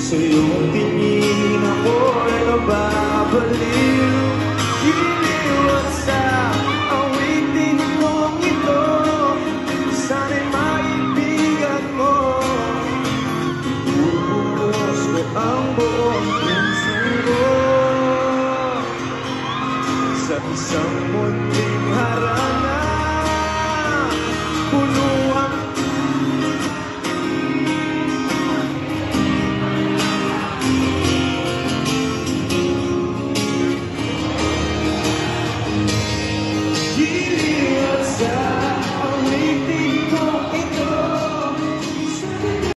Sa iyong tingin ako'y nababaliw, giliw at sa awitin mong ito. Sana'y maibigan mo, bubuhos ko ang buong puso ko sa isang munting harana.